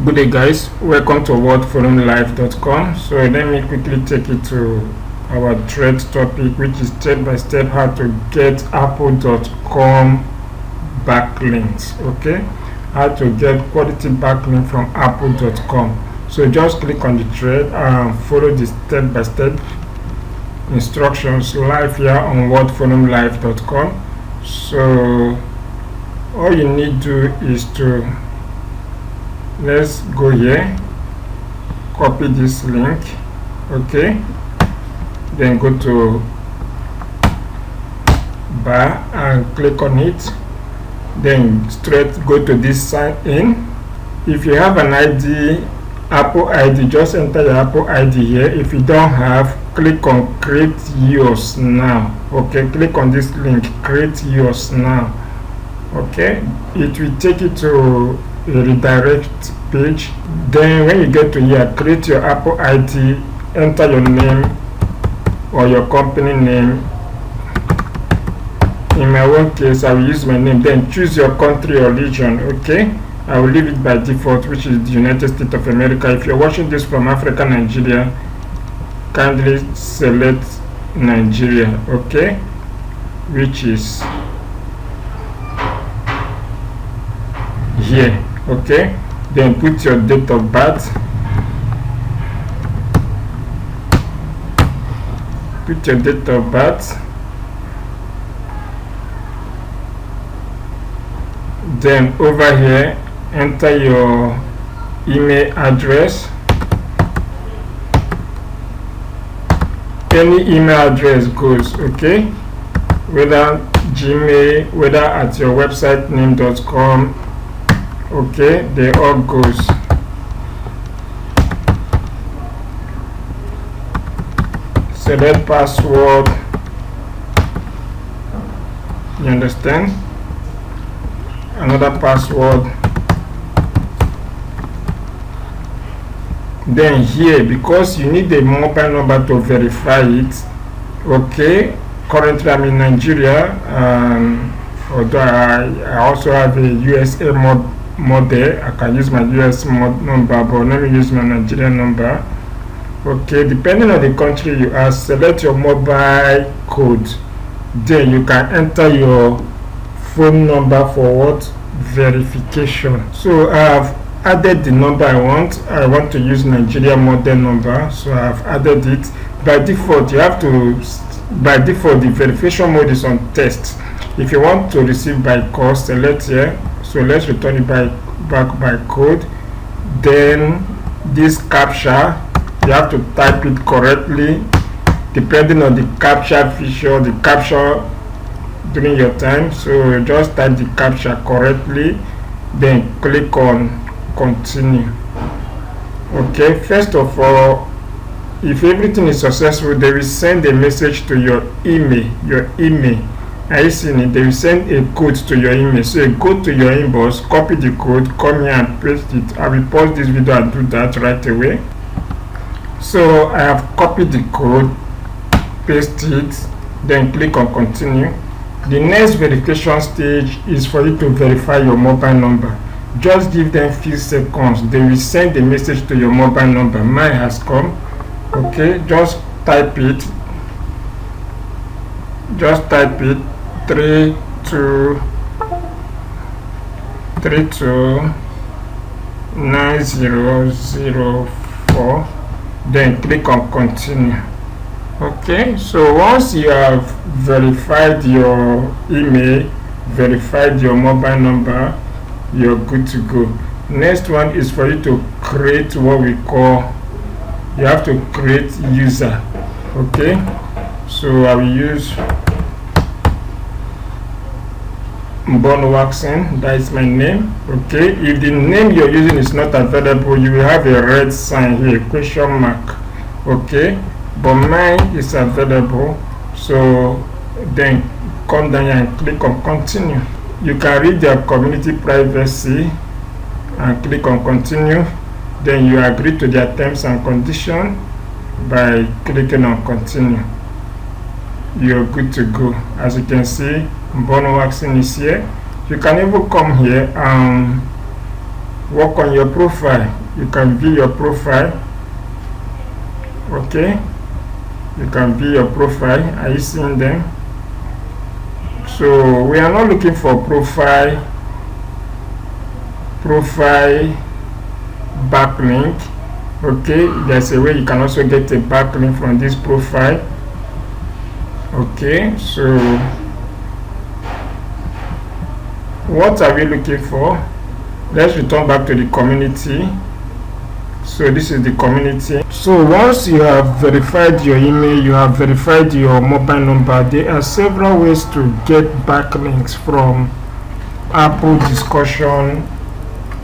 Good day guys, welcome to wordforumlive.com. So let me quickly take you to our thread topic, which is step by step how to get apple.com backlinks. Okay, how to get quality backlink from apple.com. So just click on the thread and follow the step by step instructions live here on wordforumlive.com. So all you need to do is to let's go here, copy this link, okay, then go to bar and click on it, then straight go to this sign in. If you have an ID, Apple ID, just enter your Apple ID here. If you don't have, click on create yours now. Okay, click on this link, create yours now. Okay, it will take you to a redirect page. Then when you get to here, create your Apple ID, enter your name or your company name. In my own case, I will use my name. Then choose your country or region. Okay, I will leave it by default, which is the United States of America. If you're watching this from Africa, Nigeria, kindly select Nigeria, okay, which is here. Okay, then put your date of birth, then over here enter your email address. Any email address goes, okay, whether Gmail, whether at your website name.com, okay, they all goes. Select password, you understand, another password. Then here, because you need a mobile number to verify it, okay, currently I'm in Nigeria, although I also have a USA model, I can use my US number, but let me use my Nigerian number. Okay, depending on the country you are, select your mobile code. Then you can enter your phone number for what? Verification. So I have added the number I want to use Nigeria model number, so I have added it. By default, you have to, by default the verification mode is on test. If you want to receive by call, select here. So let's return it back by code. Then this captcha, you have to type it correctly depending on the captcha feature, the captcha during your time. So just type the captcha correctly, then click on continue. Okay, first of all, if everything is successful, they will send a message to your email. Are you seeing it? They will send a code to your email. So you go to your inbox, copy the code, come here and paste it. I will pause this video and do that right away. So I have copied the code, paste it, then click on continue. The next verification stage is for you to verify your mobile number. Just give them few seconds. They will send a message to your mobile number. Mine has come. Okay, just type it. 329004, then click on continue. Okay, so once you have verified your email, verified your mobile number, you're good to go. Next one is for you to create what we call, you have to create user. Okay, so I will use Mbon Waxen, that is my name. Okay, if the name you're using is not available, you will have a red sign here, question mark. Okay, but mine is available, so then come down here and click on continue. You can read their community privacy and click on continue. Then you agree to their terms and conditions by clicking on continue. You're good to go. As you can see, Mbon Waxen is here. You can even come here and work on your profile. You can view your profile. Okay, you can view your profile. Are you seeing them? So we are not looking for profile backlink. Okay, there's a way you can also get a backlink from this profile. Okay, so what are we looking for? Let's return back to the community. So this is the community. So once you have verified your email, you have verified your mobile number, there are several ways to get backlinks from Apple discussion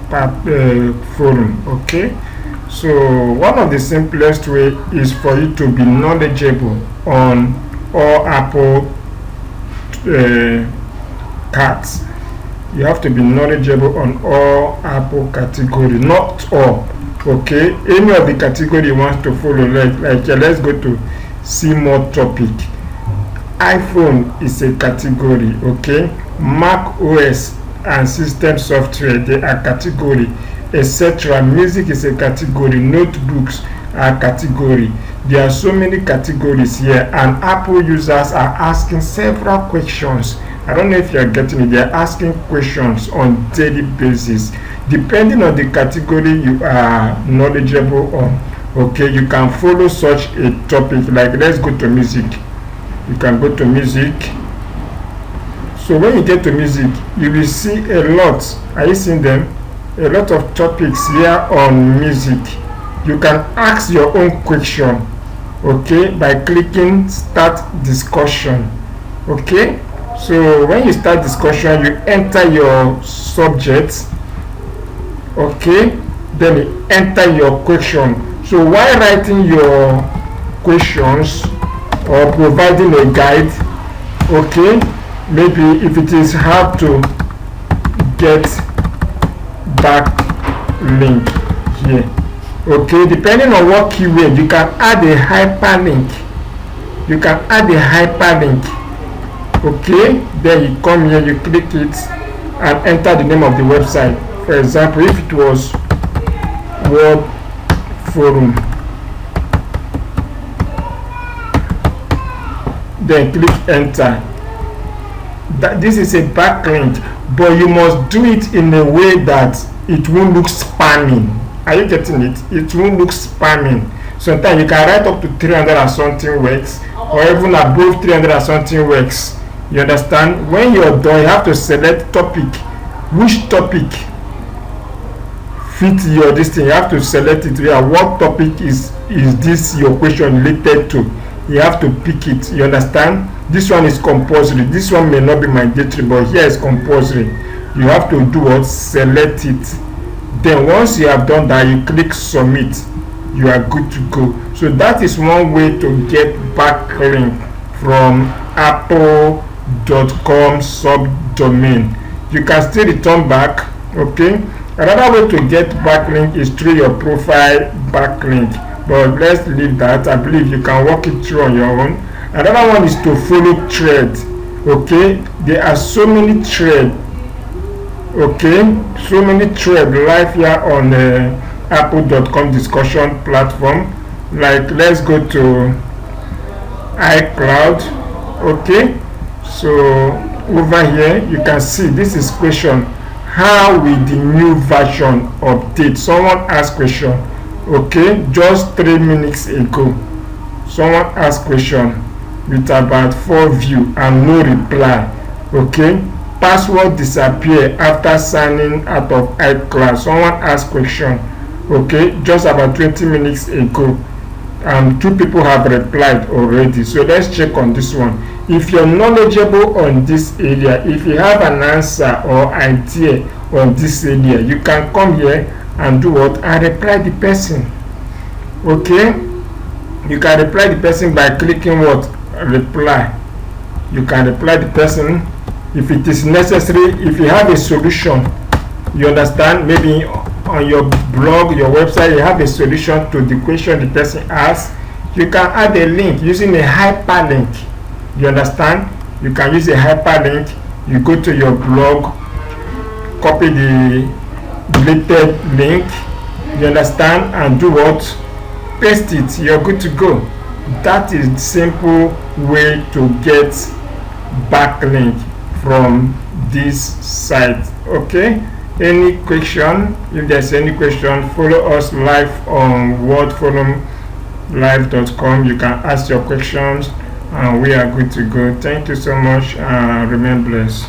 forum. Okay, so one of the simplest way is for you to be knowledgeable on all Apple cards. You have to be knowledgeable on all Apple category, not all. Okay, any of the category you want to follow, like let's go to see more topic. iPhone is a category. Okay, Mac OS and system software, they are category, etc. Music is a category, notebooks are category. There are so many categories here, and Apple users are asking several questions. I don't know if you are getting it. They are asking questions on daily basis, depending on the category you are knowledgeable on. Okay, you can follow such a topic. Like let's go to music. You can go to music. So when you get to music, you will see a lot. Are you seeing them? A lot of topics here on music. You can ask your own question, okay, by clicking start discussion. Okay, so when you start discussion, you enter your subject. Okay, then you enter your question. So while writing your questions or providing a guide, okay, maybe if it is hard to get backlink here, okay, depending on what keyword, you can add a hyperlink. Okay, then you come here, you click it and enter the name of the website. For example, if it was World Forum, then click enter. This is a backlink, but you must do it in a way that it won't look spamming. Are you getting it? It won't look spamming. Sometimes you can write up to 300 and something words, or even above 300 and something words. You understand? When you're done, you have to select topic. Which topic fit your this thing? You have to select it. Yeah, what topic is this your question related to? You have to pick it. You understand? This one is compulsory. This one may not be mandatory, but here is compulsory. You have to do what? Select it. Then once you have done that, you click submit. You are good to go. So that is one way to get backlink from apple.com subdomain. You can still return back. Okay, another way to get backlink is through your profile backlink, but let's leave that. I believe you can work it through on your own. Another one is to follow thread. Okay, there are so many thread. Okay, so many thread live here on apple.com discussion platform. Like let's go to iCloud. Okay, so over here you can see this is question: how will the new version update? Someone asked question. Okay, just 3 minutes ago, someone asked question with about 4 views and no reply. Okay, password disappear after signing out of iCloud. Someone asked question. Okay, just about 20 minutes ago, and 2 people have replied already. So let's check on this one. If you're knowledgeable on this area, if you have an answer or idea on this area, you can come here and do what? And reply the person. Okay, you can reply the person by clicking what? Reply. You can reply the person if it is necessary. If you have a solution, you understand, maybe on your blog, your website, you have a solution to the question the person asks, you can add a link using a hyperlink. You understand? You can use a hyperlink. You go to your blog, copy the deleted link, you understand, and do what? Paste it. You're good to go. That is the simple way to get backlink from this site. Okay, any question? If there's any question, follow us live on wordforumlive.com. you can ask your questions and we are good to go. Thank you so much. Remain blessed.